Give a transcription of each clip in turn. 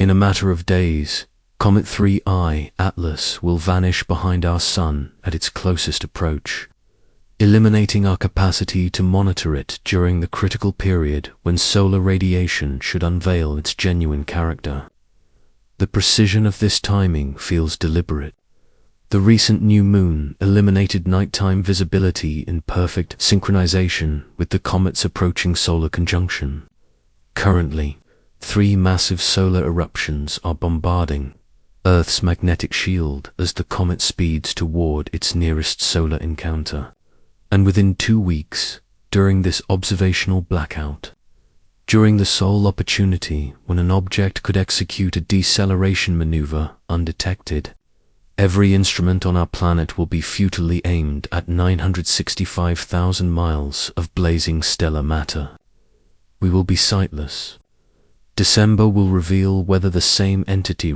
In a matter of days, Comet 3I Atlas will vanish behind our Sun at its closest approach, eliminating our capacity to monitor it during the critical period when solar radiation should unveil its genuine character. The precision of this timing feels deliberate. The recent new moon eliminated nighttime visibility in perfect synchronization with the comet's approaching solar conjunction. Currently, 3 massive solar eruptions are bombarding Earth's magnetic shield as the comet speeds toward its nearest solar encounter. And within 2 weeks, during this observational blackout, during the sole opportunity when an object could execute a deceleration maneuver undetected, every instrument on our planet will be futilely aimed at 965,000 miles of blazing stellar matter. We will be sightless. December will reveal whether the same entity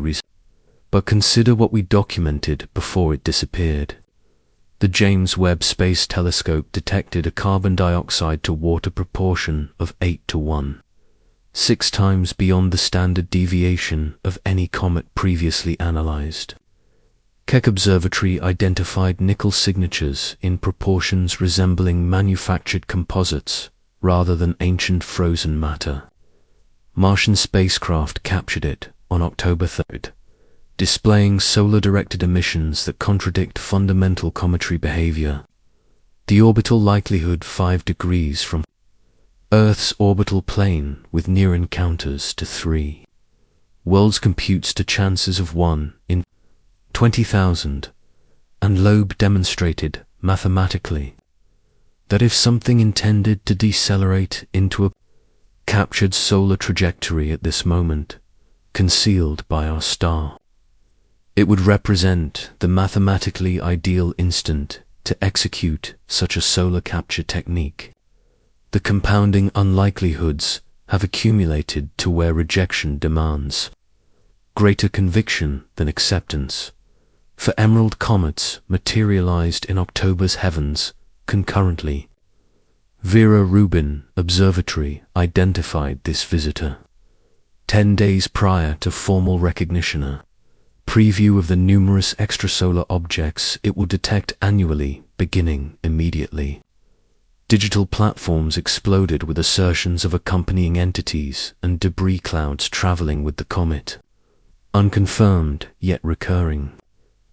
but consider what we documented before it disappeared. The James Webb Space Telescope detected a carbon dioxide to water proportion of 8:1, 6 times beyond the standard deviation of any comet previously analyzed. Keck Observatory identified nickel signatures in proportions resembling manufactured composites rather than ancient frozen matter. Martian spacecraft captured it on October 3rd, displaying solar-directed emissions that contradict fundamental cometary behavior. The orbital likelihood 5 degrees from Earth's orbital plane with near encounters to 3. Worlds computes to chances of 1 in 20,000, and Loeb demonstrated mathematically that if something intended to decelerate into a captured solar trajectory at this moment, concealed by our star, it would represent the mathematically ideal instant to execute such a solar capture technique. The compounding unlikelihoods have accumulated to where rejection demands greater conviction than acceptance. For emerald comets materialized in October's heavens concurrently. Vera Rubin Observatory identified this visitor 10 days prior to formal recognition. A preview of the numerous extrasolar objects it will detect annually, beginning immediately. Digital platforms exploded with assertions of accompanying entities and debris clouds traveling with the comet, unconfirmed yet recurring.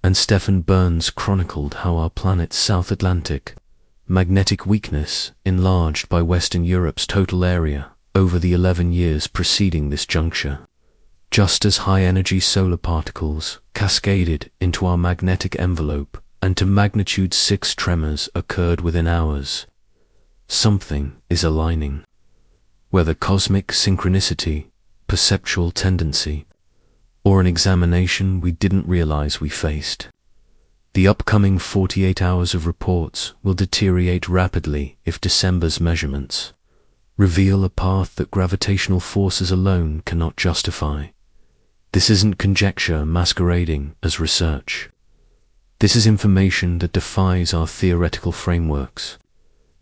And Stephen Burns chronicled how our planet's South Atlantic magnetic weakness enlarged by Western Europe's total area over the 11 years preceding this juncture, just as high-energy solar particles cascaded into our magnetic envelope and to magnitude 6 tremors occurred within hours. Something is aligning. Whether cosmic synchronicity, perceptual tendency, or an examination we didn't realize we faced. The upcoming 48 hours of reports will deteriorate rapidly if December's measurements reveal a path that gravitational forces alone cannot justify. This isn't conjecture masquerading as research. This is information that defies our theoretical frameworks,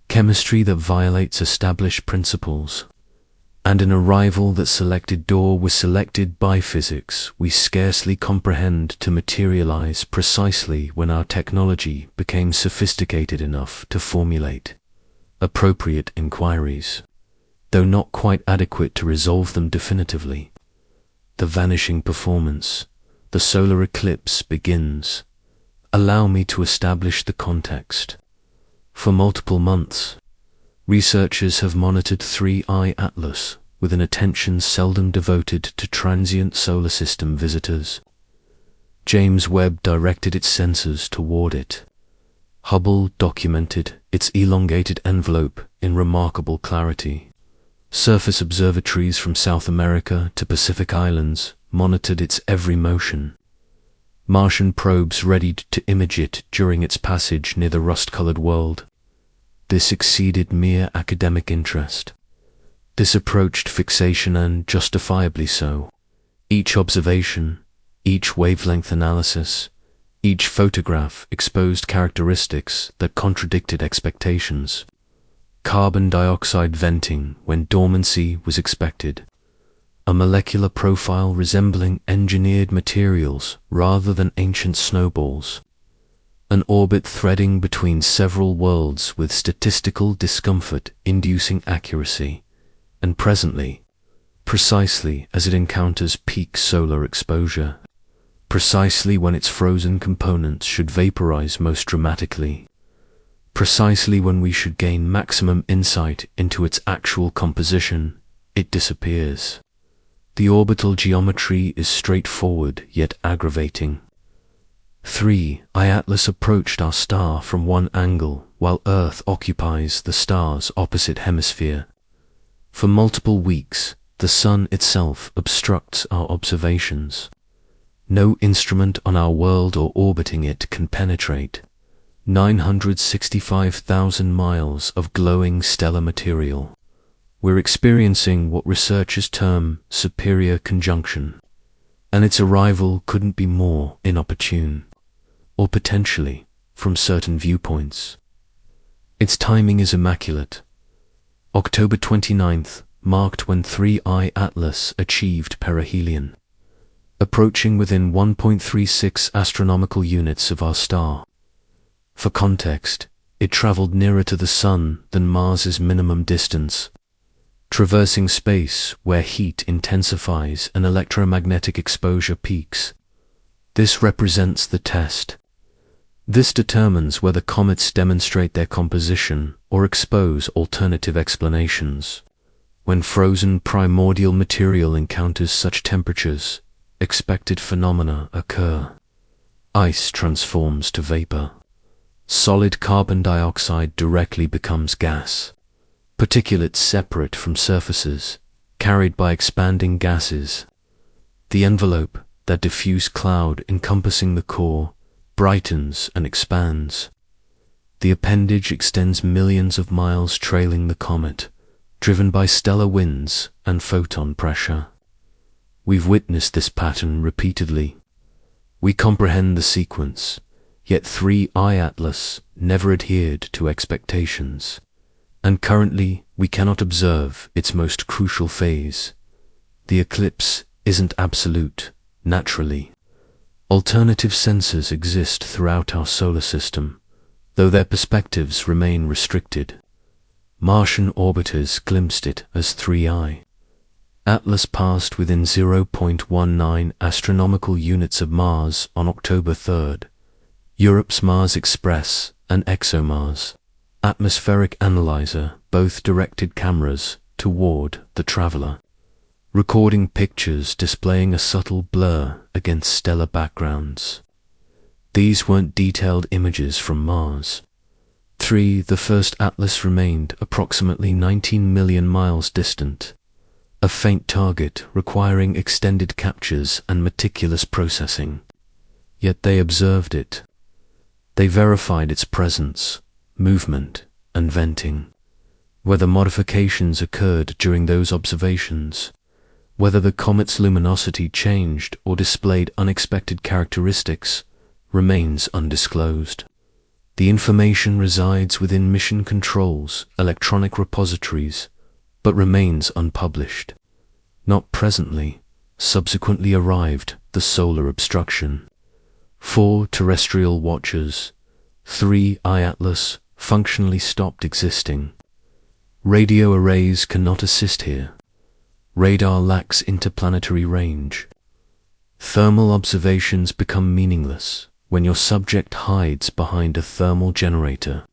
chemistry that violates established principles, and an arrival that selected door was selected by physics we scarcely comprehend to materialize precisely when our technology became sophisticated enough to formulate appropriate inquiries, though not quite adequate to resolve them definitively. The vanishing performance, the solar eclipse begins. Allow me to establish the context. For multiple months, researchers have monitored 3I Atlas with an attention seldom devoted to transient solar system visitors. James Webb directed its sensors toward it. Hubble documented its elongated envelope in remarkable clarity. Surface observatories from South America to Pacific Islands monitored its every motion. Martian probes readied to image it during its passage near the rust-colored world. This exceeded mere academic interest. This approached fixation, and justifiably so. Each observation, each wavelength analysis, each photograph exposed characteristics that contradicted expectations. Carbon dioxide venting when dormancy was expected. a molecular profile resembling engineered materials rather than ancient snowballs, an orbit threading between several worlds with statistical discomfort-inducing accuracy, and presently, precisely as it encounters peak solar exposure, precisely when its frozen components should vaporize most dramatically, precisely when we should gain maximum insight into its actual composition, it disappears. The orbital geometry is straightforward yet aggravating. 3. Atlas approached our star from one angle while Earth occupies the star's opposite hemisphere. For multiple weeks, the Sun itself obstructs our observations. No instrument on our world or orbiting it can penetrate 965,000 miles of glowing stellar material. We're experiencing what researchers term superior conjunction, and its arrival couldn't be more inopportune, or potentially, from certain viewpoints. Its timing is immaculate. October 29th marked when 3I Atlas achieved perihelion, approaching within 1.36 astronomical units of our star. For context, it traveled nearer to the Sun than Mars's minimum distance, traversing space where heat intensifies and electromagnetic exposure peaks. This represents the test. This determines whether comets demonstrate their composition or expose alternative explanations. When frozen primordial material encounters such temperatures, expected phenomena occur. Ice transforms to vapor. Solid carbon dioxide directly becomes gas. Particulates separate from surfaces, carried by expanding gases. The envelope, that diffuse cloud encompassing the core, brightens and expands. The appendage extends millions of miles trailing the comet, driven by stellar winds and photon pressure. We've witnessed this pattern repeatedly. We comprehend the sequence, yet 3I Atlas never adhered to expectations. And currently we cannot observe its most crucial phase. The eclipse isn't absolute, naturally. Alternative sensors exist throughout our solar system, though their perspectives remain restricted. Martian orbiters glimpsed it as 3I. Atlas passed within 0.19 astronomical units of Mars on October 3rd. Europe's Mars Express and ExoMars atmospheric analyzer both directed cameras toward the traveler, recording pictures displaying a subtle blur against stellar backgrounds. These weren't detailed images from Mars. The first Atlas remained approximately 19 million miles distant, a faint target requiring extended captures and meticulous processing. Yet they observed it. They verified its presence, movement, and venting. Whether modifications occurred during those observations, whether the comet's luminosity changed or displayed unexpected characteristics, remains undisclosed. The information resides within mission control's electronic repositories, but remains unpublished. Not presently, subsequently arrived the solar obstruction. 4 terrestrial watchers, 3I Atlas functionally stopped existing. Radio arrays cannot assist here. Radar lacks interplanetary range. Thermal observations become meaningless when your subject hides behind a thermal generator.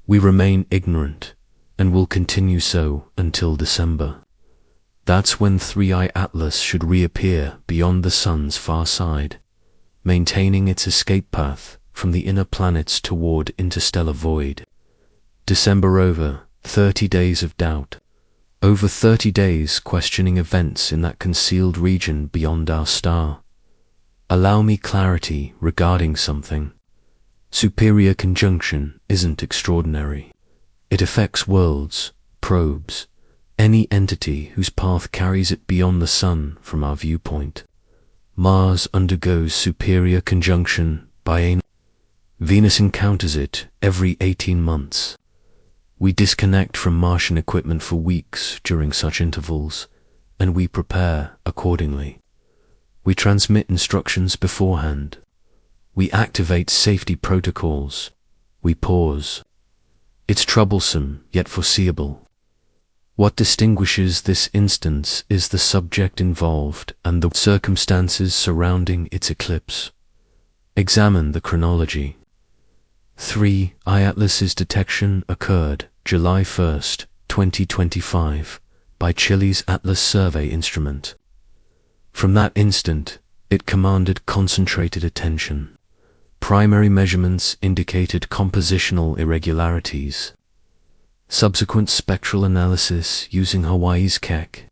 We remain ignorant and will continue so until December. That's when 3I Atlas should reappear beyond the Sun's far side, maintaining its escape path from the inner planets toward interstellar void. December over, 30 days of doubt. Over 30 days questioning events in that concealed region beyond our star. Allow me clarity regarding something. Superior conjunction isn't extraordinary. It affects worlds, probes, any entity whose path carries it beyond the Sun from our viewpoint. Mars undergoes superior conjunction biennially. Venus encounters it every 18 months. We disconnect from Martian equipment for weeks during such intervals, and we prepare accordingly. We transmit instructions beforehand. We activate safety protocols. We pause. It's troublesome, yet foreseeable. What distinguishes this instance is the subject involved and the circumstances surrounding its eclipse. Examine the chronology. 3. I-Atlas's detection occurred July 1st, 2025, by Chile's Atlas survey instrument. From that instant, it commanded concentrated attention. Primary measurements indicated compositional irregularities. Subsequent spectral analysis using Hawaii's Keck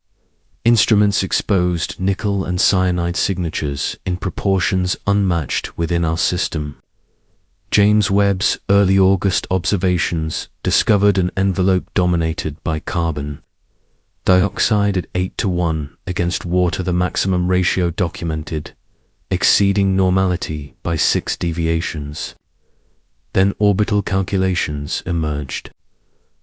instruments exposed nickel and cyanide signatures in proportions unmatched within our system. James Webb's early August observations discovered an envelope dominated by carbon dioxide at 8:1 against water, the maximum ratio documented, exceeding normality by 6 deviations. Then orbital calculations emerged.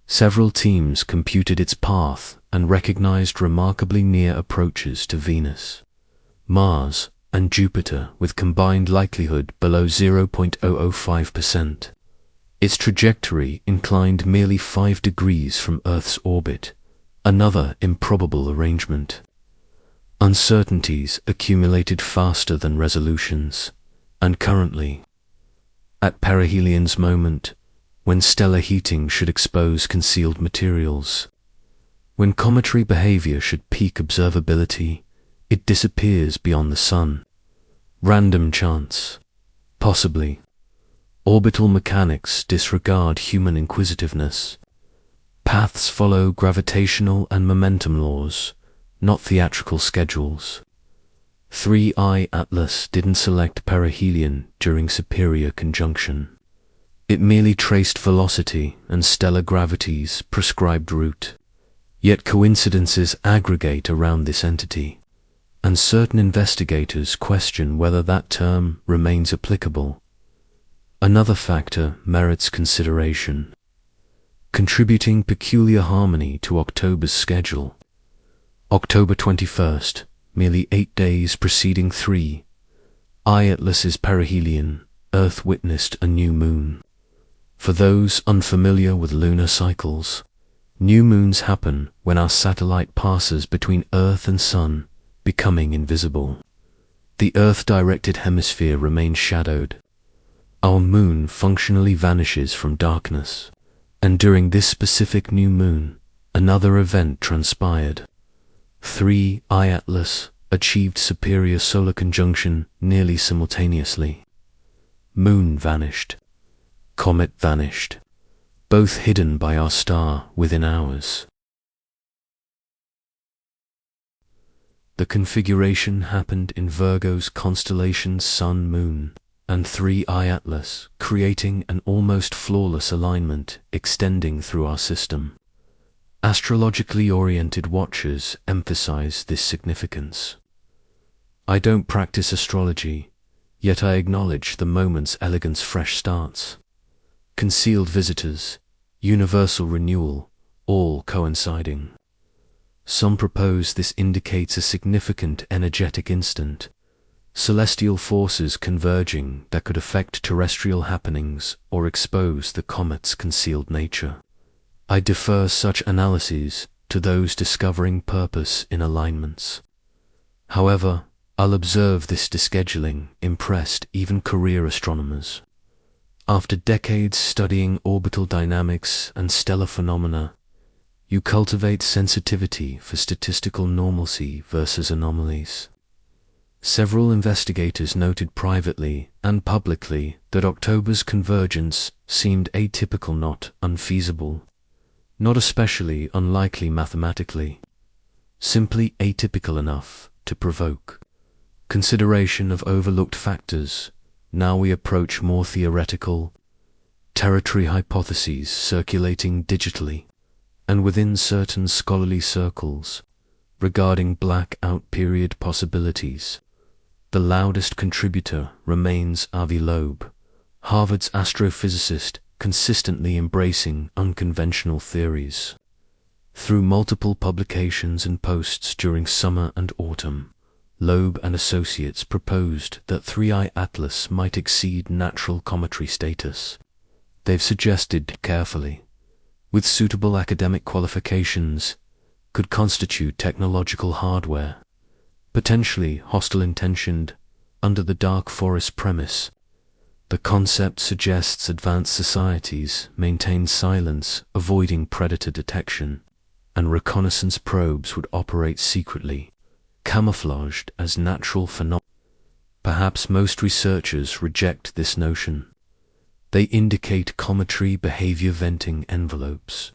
Several teams computed its path and recognized remarkably near approaches to Venus, Mars, and Jupiter with combined likelihood below 0.005%. Its trajectory inclined merely 5 degrees from Earth's orbit, another improbable arrangement. Uncertainties accumulated faster than resolutions, and currently, at perihelion's moment, when stellar heating should expose concealed materials, when cometary behavior should peak observability, it disappears beyond the sun. Random chance? Possibly. Orbital mechanics disregard human inquisitiveness. Paths follow gravitational and momentum laws, not theatrical schedules. 3I Atlas didn't select perihelion during superior conjunction. It merely traced velocity and stellar gravity's prescribed route. Yet coincidences aggregate around this entity, and certain investigators question whether that term remains applicable. Another factor merits consideration. Contributing peculiar harmony to October's schedule. October 21st, merely 8 days preceding 3I Atlas's perihelion, Earth witnessed a new moon. For those unfamiliar with lunar cycles, new moons happen when our satellite passes between Earth and Sun, becoming invisible. The Earth-directed hemisphere remains shadowed. Our moon functionally vanishes from darkness, and during this specific new moon, another event transpired. 3I Atlas achieved superior solar conjunction nearly simultaneously. Moon vanished. Comet vanished, both hidden by our star within hours. The configuration happened in Virgo's constellation Sun-Moon and 3I Atlas, creating an almost flawless alignment extending through our system. Astrologically oriented watchers emphasize this significance. I don't practice astrology, yet I acknowledge the moment's elegance. Fresh starts, concealed visitors, universal renewal, all coinciding. Some propose this indicates a significant energetic instant, celestial forces converging that could affect terrestrial happenings or expose the comet's concealed nature. I defer such analyses to those discovering purpose in alignments. However, I'll observe this descheduling impressed even career astronomers. After decades studying orbital dynamics and stellar phenomena, you cultivate sensitivity for statistical normalcy versus anomalies. Several investigators noted privately and publicly that October's convergence seemed atypical, not unfeasible, not especially unlikely mathematically, simply atypical enough to provoke consideration of overlooked factors. Now we approach more theoretical, territory hypotheses circulating digitally and within certain scholarly circles regarding blackout period possibilities. The loudest contributor remains Avi Loeb, Harvard's astrophysicist, consistently embracing unconventional theories. Through multiple publications and posts during summer and autumn, Loeb and Associates proposed that 3I Atlas might exceed natural cometary status. They've suggested carefully, with suitable academic qualifications, could constitute technological hardware, potentially hostile intentioned, under the dark forest premise. The concept suggests advanced societies maintain silence, avoiding predator detection, and reconnaissance probes would operate secretly, camouflaged as natural phenomena. Perhaps most researchers reject this notion. They indicate cometary behavior venting envelopes,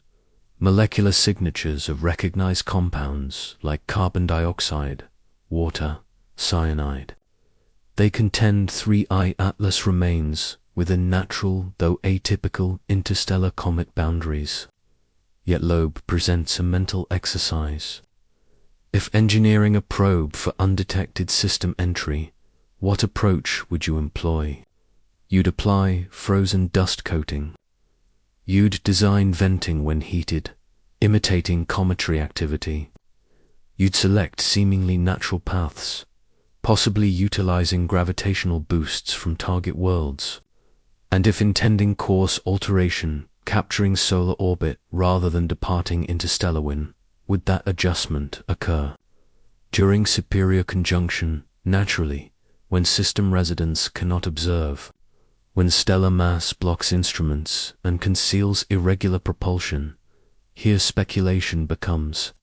molecular signatures of recognized compounds like carbon dioxide, water, cyanide. They contend 3I Atlas remains within natural, though atypical, interstellar comet boundaries. Yet Loeb presents a mental exercise. If engineering a probe for undetected system entry, what approach would you employ? You'd apply frozen dust coating. You'd design venting when heated, imitating cometary activity. You'd select seemingly natural paths, possibly utilizing gravitational boosts from target worlds. And if intending course alteration, capturing solar orbit rather than departing interstellar wind, would that adjustment occur? During superior conjunction, naturally, when system residents cannot observe, when stellar mass blocks instruments and conceals irregular propulsion, here speculation becomes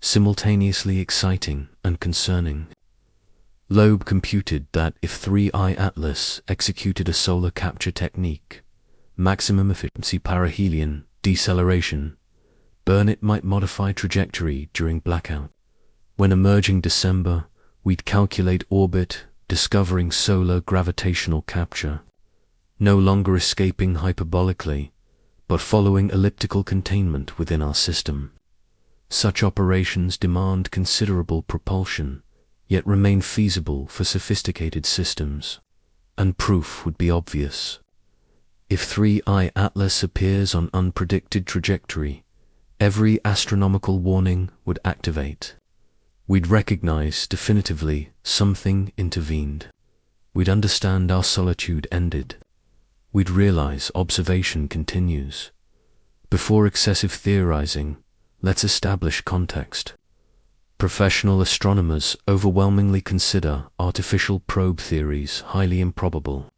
simultaneously exciting and concerning. Loeb computed that if 3I Atlas executed a solar capture technique, maximum efficiency perihelion deceleration, burn it might modify trajectory during blackout. When emerging December, we'd calculate orbit, discovering solar gravitational capture, no longer escaping hyperbolically, but following elliptical containment within our system. Such operations demand considerable propulsion, yet remain feasible for sophisticated systems, and proof would be obvious. If 3I Atlas appears on unpredicted trajectory, every astronomical warning would activate. We'd recognize definitively something intervened. We'd understand our solitude ended. We'd realize observation continues. Before excessive theorizing, let's establish context. Professional astronomers overwhelmingly consider artificial probe theories highly improbable.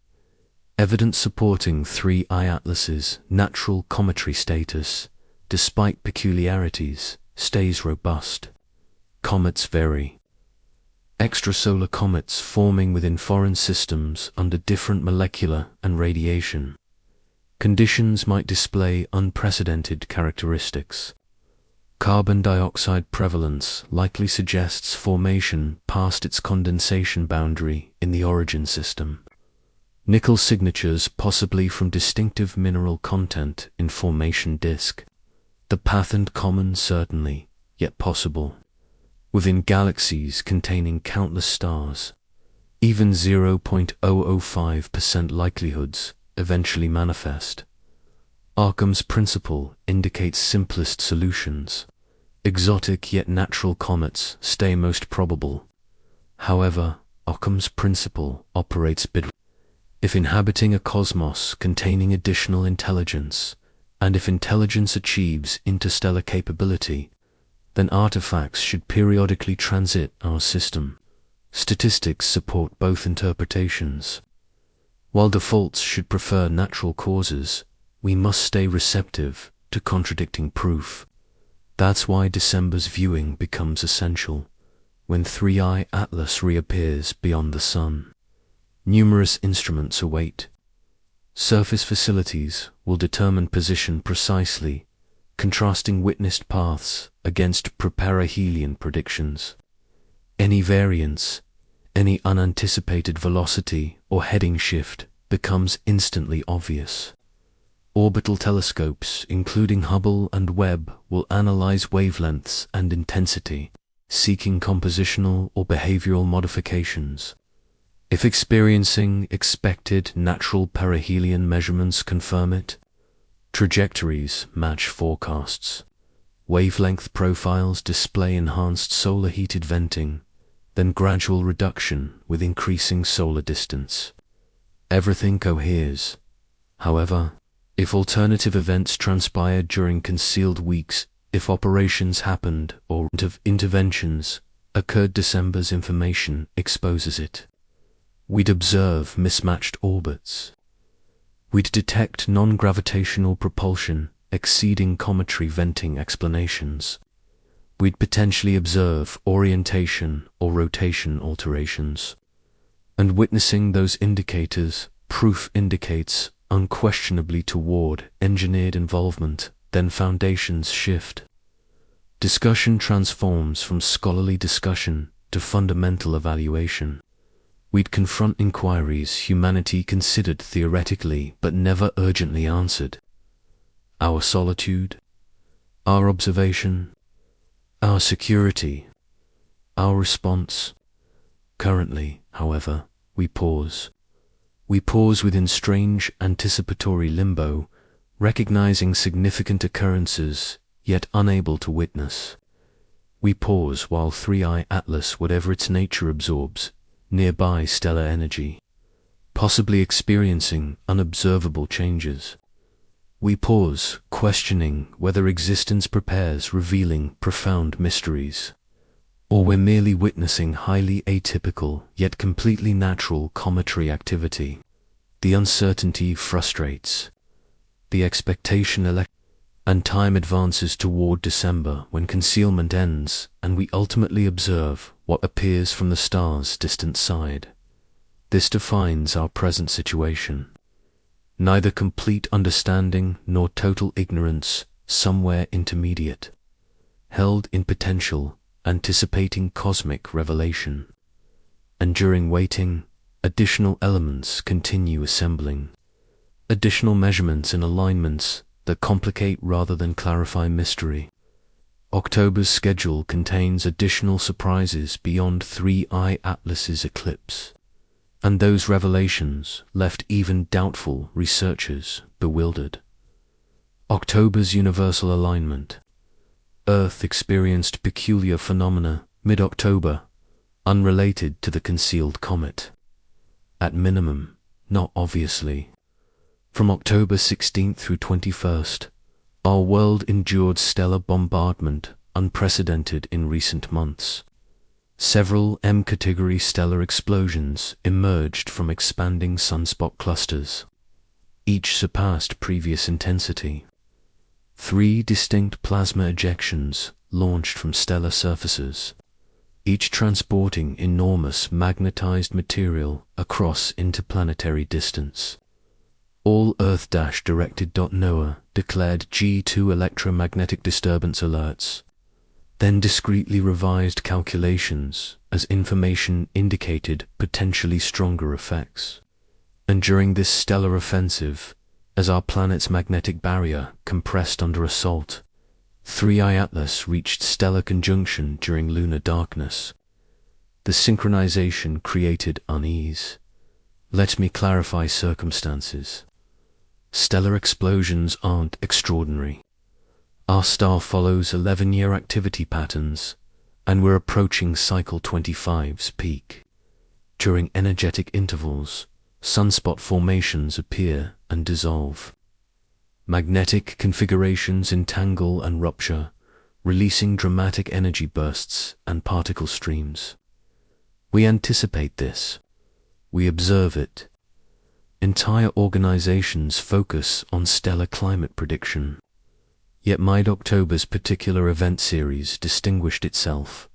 Evidence supporting 3I Atlas's natural cometary status, despite peculiarities, stays robust. Comets vary. Extrasolar comets forming within foreign systems under different molecular and radiation conditions might display unprecedented characteristics. Carbon dioxide prevalence likely suggests formation past its condensation boundary in the origin system. Nickel signatures possibly from distinctive mineral content in formation disk. The patterned common certainly, yet possible. Within galaxies containing countless stars, even 0.005% likelihoods eventually manifest. Occam's principle indicates simplest solutions. Exotic yet natural comets stay most probable. However, Occam's principle operates if inhabiting a cosmos containing additional intelligence, and if intelligence achieves interstellar capability, then artifacts should periodically transit our system. Statistics support both interpretations. While defaults should prefer natural causes, we must stay receptive to contradicting proof. That's why December's viewing becomes essential, when 3I Atlas reappears beyond the Sun. Numerous instruments await. Surface facilities will determine position precisely, contrasting witnessed paths against perihelion predictions. Any variance, any unanticipated velocity or heading shift becomes instantly obvious. Orbital telescopes, including Hubble and Webb, will analyze wavelengths and intensity, seeking compositional or behavioral modifications. If experiencing expected natural perihelion measurements confirm it, trajectories match forecasts. Wavelength profiles display enhanced solar-heated venting, then gradual reduction with increasing solar distance. Everything coheres. However, if alternative events transpired during concealed weeks, if operations happened or interventions occurred, December's information exposes it. We'd observe mismatched orbits. We'd detect non-gravitational propulsion exceeding cometary venting explanations. We'd potentially observe orientation or rotation alterations. And witnessing those indicators, proof indicates unquestionably toward engineered involvement, then foundations shift. Discussion transforms from scholarly discussion to fundamental evaluation. We'd confront inquiries humanity considered theoretically but never urgently answered. Our solitude, our observation, our security, our response. Currently, however, we pause. We pause within strange anticipatory limbo, recognizing significant occurrences, yet unable to witness. We pause while 3I Atlas, whatever its nature, absorbs nearby stellar energy, possibly experiencing unobservable changes. We pause, questioning whether existence prepares, revealing profound mysteries, or we're merely witnessing highly atypical yet completely natural cometary activity. The uncertainty frustrates. The expectation and time advances toward December, when concealment ends and we ultimately observe what appears from the star's distant side. This defines our present situation. Neither complete understanding nor total ignorance, somewhere intermediate, held in potential, anticipating cosmic revelation. And during waiting, additional elements continue assembling. Additional measurements and alignments that complicate rather than clarify mystery. October's schedule contains additional surprises beyond 3I Atlas's eclipse, and those revelations left even doubtful researchers bewildered. October's universal alignment. Earth experienced peculiar phenomena mid-October, unrelated to the concealed comet. At minimum, not obviously. From October 16th through 21st, our world endured stellar bombardment unprecedented in recent months. Several M-category stellar explosions emerged from expanding sunspot clusters. Each surpassed previous intensity. 3 distinct plasma ejections launched from stellar surfaces, each transporting enormous magnetized material across interplanetary distance. All Earth-directed. NOAA declared G2 electromagnetic disturbance alerts, then discreetly revised calculations as information indicated potentially stronger effects. And during this stellar offensive, as our planet's magnetic barrier compressed under assault, 3I Atlas reached stellar conjunction during lunar darkness. The synchronization created unease. Let me clarify circumstances. Stellar explosions aren't extraordinary. Our star follows 11-year activity patterns, and we're approaching cycle 25's peak. During energetic intervals, sunspot formations appear and dissolve. Magnetic configurations entangle and rupture, releasing dramatic energy bursts and particle streams. We anticipate this. We observe it. Entire organizations focus on stellar climate prediction. Yet mid-October's particular event series distinguished itself.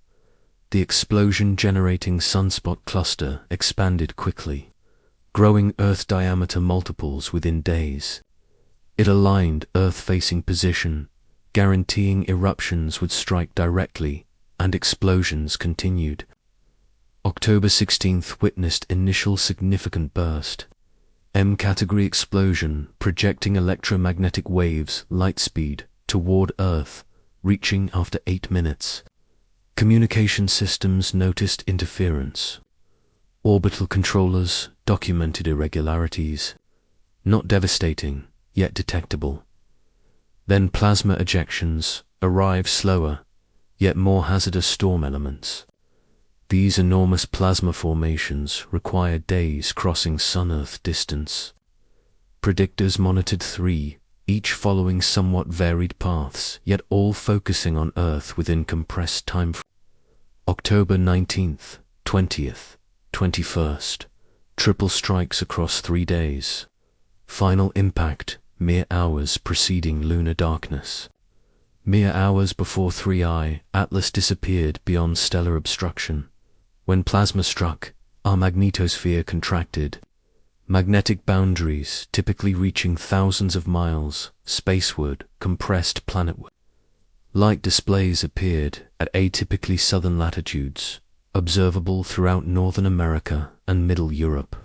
The explosion-generating sunspot cluster expanded quickly, growing Earth diameter multiples within days. It aligned Earth-facing position, guaranteeing eruptions would strike directly, and explosions continued. October 16th witnessed initial significant burst. M-category explosion projecting electromagnetic waves light speed toward Earth, reaching after 8 minutes. Communication systems noticed interference. Orbital controllers documented irregularities, not devastating, yet detectable. Then plasma ejections, arrive slower, yet more hazardous storm elements. These enormous plasma formations require days crossing Sun-Earth distance. Predictors monitored 3, each following somewhat varied paths, yet all focusing on Earth within compressed time frames. October 19th, 20th, 21st. Triple strikes across 3 days. Final impact, mere hours preceding lunar darkness. Mere hours before 3I, Atlas disappeared beyond stellar obstruction. When plasma struck, our magnetosphere contracted. Magnetic boundaries, typically reaching thousands of miles, spaceward, compressed planetward. Light displays appeared at atypically southern latitudes, observable throughout Northern America and Middle Europe.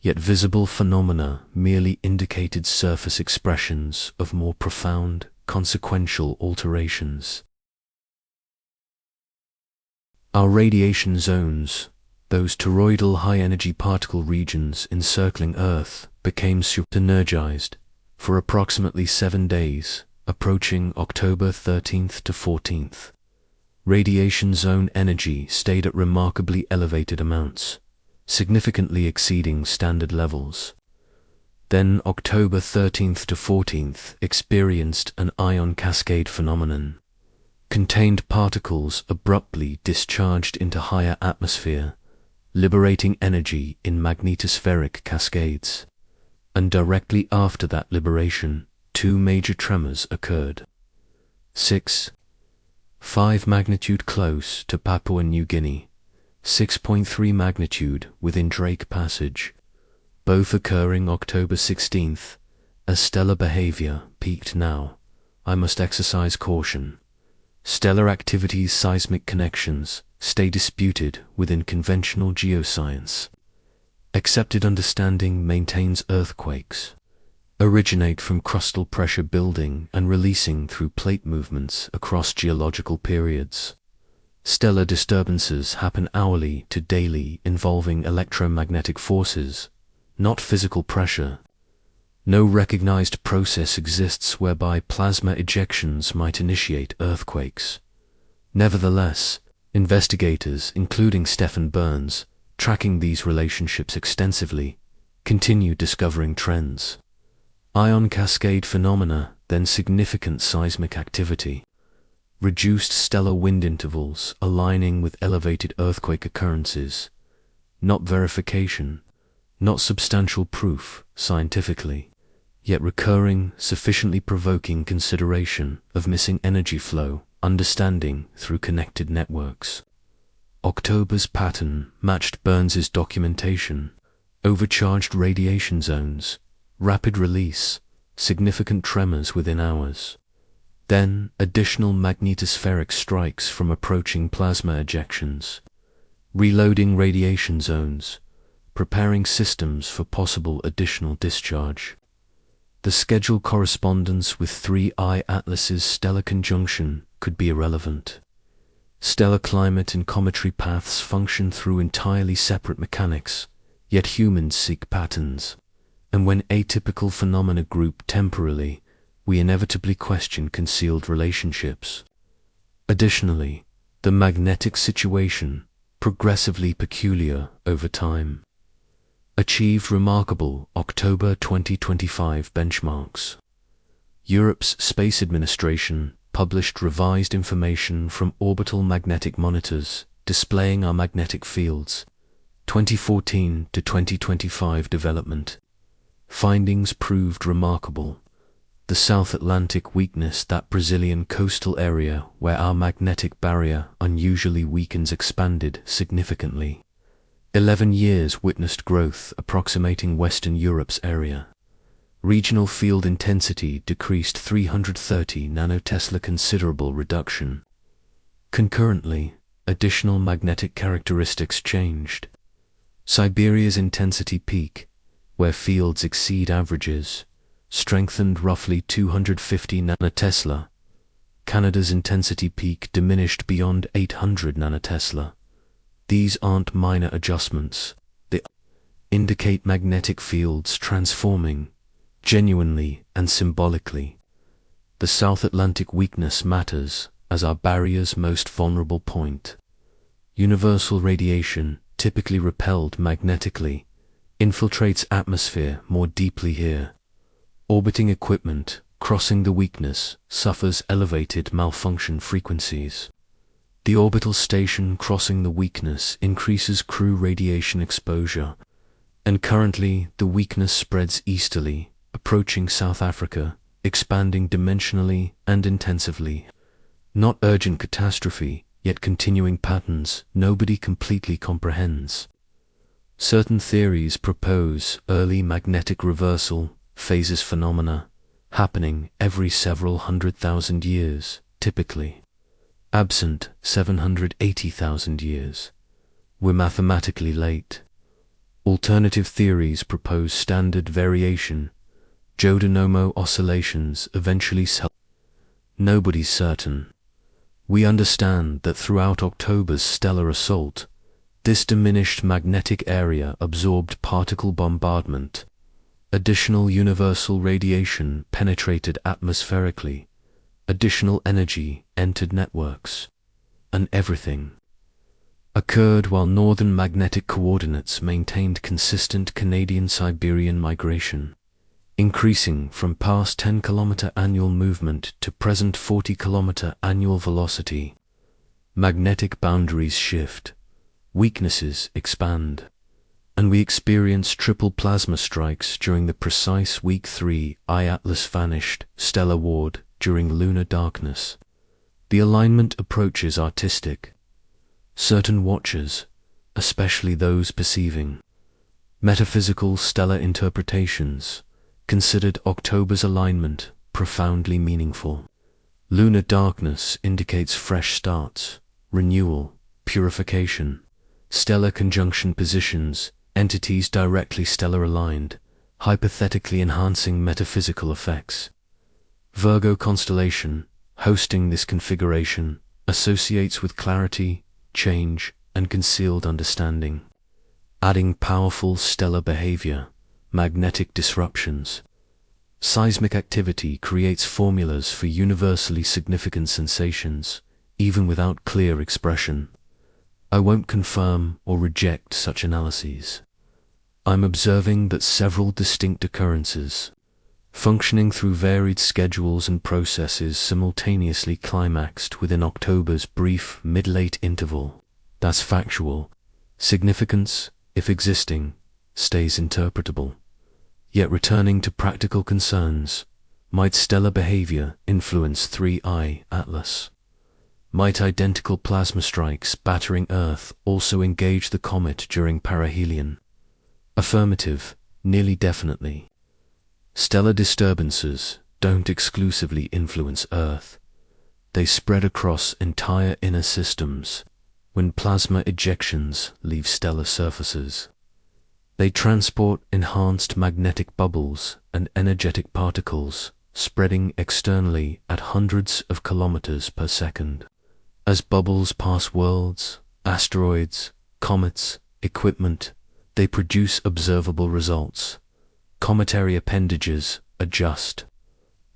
Yet visible phenomena merely indicated surface expressions of more profound, consequential alterations. Our radiation zones, those toroidal high-energy particle regions encircling Earth, became super-energized for approximately 7 days, approaching October 13th to 14th. Radiation zone energy stayed at remarkably elevated amounts, significantly exceeding standard levels. Then October 13th to 14th experienced an ion cascade phenomenon. Contained particles abruptly discharged into higher atmosphere, liberating energy in magnetospheric cascades. And directly after that liberation, 2 major tremors occurred. 6.5 magnitude close to Papua New Guinea, 6.3 magnitude within Drake Passage, both occurring October 16th. As stellar behavior peaked now, I must exercise caution. Stellar activity's seismic connections stay disputed within conventional geoscience. Accepted understanding maintains earthquakes originate from crustal pressure building and releasing through plate movements across geological periods. Stellar disturbances happen hourly to daily, involving electromagnetic forces, not physical pressure. No recognized process exists whereby plasma ejections might initiate earthquakes. Nevertheless, investigators, including Stephen Burns, tracking these relationships extensively, continue discovering trends. Ion cascade phenomena, then significant seismic activity. Reduced stellar wind intervals aligning with elevated earthquake occurrences. Not verification, not substantial proof scientifically, yet recurring, sufficiently provoking consideration of missing energy flow, understanding through connected networks. October's pattern matched Burns's documentation. Overcharged radiation zones, rapid release, significant tremors within hours. Then additional magnetospheric strikes from approaching plasma ejections. Reloading radiation zones, preparing systems for possible additional discharge. The schedule correspondence with 3I Atlas's stellar conjunction could be irrelevant. Stellar climate and cometary paths function through entirely separate mechanics, yet humans seek patterns. And when atypical phenomena group temporally, we inevitably question concealed relationships. Additionally, the magnetic situation, progressively peculiar over time, achieved remarkable October 2025 benchmarks. Europe's Space Administration published revised information from orbital magnetic monitors displaying our magnetic fields, 2014 to 2025 development. Findings proved remarkable. The South Atlantic weakness, that Brazilian coastal area where our magnetic barrier unusually weakens, expanded significantly. 11 years witnessed growth approximating Western Europe's area. Regional field intensity decreased 330 nanotesla, considerable reduction. Concurrently, additional magnetic characteristics changed. Siberia's intensity peak, where fields exceed averages, strengthened roughly 250 nanotesla. Canada's intensity peak diminished beyond 800 nanotesla. These aren't minor adjustments. They indicate magnetic fields transforming, genuinely and symbolically. the South Atlantic weakness matters as our barrier's most vulnerable point. Universal radiation, typically repelled magnetically, infiltrates atmosphere more deeply here. Orbiting equipment crossing the weakness suffers elevated malfunction frequencies. The orbital station crossing the weakness increases crew radiation exposure, and currently the weakness spreads easterly, approaching South Africa, expanding dimensionally and intensively. Not urgent catastrophe, yet continuing patterns nobody completely comprehends. Certain theories propose early magnetic reversal phases phenomena, happening every several 100,000 years, typically. Absent 780,000 years. We're mathematically late. Alternative theories propose standard variation, Giordanomo oscillations eventually Nobody's certain. We understand that throughout October's stellar assault, this diminished magnetic area absorbed particle bombardment. Additional universal radiation penetrated atmospherically. Additional energy entered networks. And everything occurred while northern magnetic coordinates maintained consistent Canadian-Siberian migration, increasing from past 10-kilometer annual movement to present 40-kilometer annual velocity. Magnetic boundaries shift, weaknesses expand, and we experience triple plasma strikes during the precise week 3 I-Atlas vanished stellar ward during lunar darkness. The alignment approaches artistic. Certain watchers, especially those perceiving metaphysical stellar interpretations, considered October's alignment profoundly meaningful. Lunar darkness indicates fresh starts, renewal, purification. Stellar conjunction positions entities directly stellar aligned, hypothetically enhancing metaphysical effects. Virgo constellation, hosting this configuration, associates with clarity, change, and concealed understanding, adding powerful stellar behavior, magnetic disruptions. Seismic activity creates formulas for universally significant sensations, even without clear expression. I won't confirm or reject such analyses. I'm observing that several distinct occurrences, functioning through varied schedules and processes, simultaneously climaxed within October's brief mid-late interval. That's factual. Significance, if existing, stays interpretable. Yet returning to practical concerns, might stellar behavior influence 3I Atlas? Might identical plasma strikes battering Earth also engage the comet during perihelion? Affirmative, nearly definitely. Stellar disturbances don't exclusively influence Earth. They spread across entire inner systems when plasma ejections leave stellar surfaces. They transport enhanced magnetic bubbles and energetic particles spreading externally at hundreds of kilometers per second. As bubbles pass worlds, asteroids, comets, equipment, they produce observable results. Cometary appendages adjust.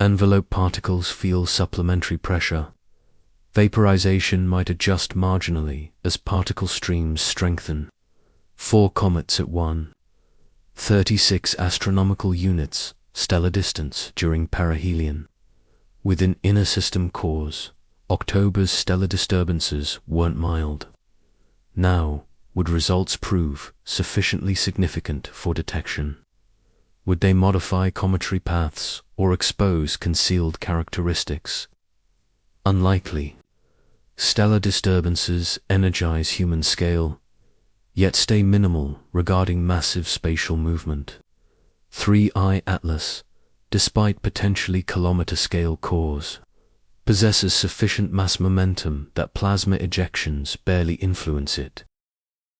Envelope particles feel supplementary pressure. Vaporization might adjust marginally as particle streams strengthen. 4 comets at 1.36 astronomical units stellar distance during perihelion. Within inner system cores, October's stellar disturbances weren't mild. Now, would results prove sufficiently significant for detection? Would they modify cometary paths or expose concealed characteristics? Unlikely. Stellar disturbances energize human scale, yet stay minimal regarding massive spatial movement. 3I Atlas, despite potentially kilometer-scale cores, possesses sufficient mass momentum that plasma ejections barely influence it.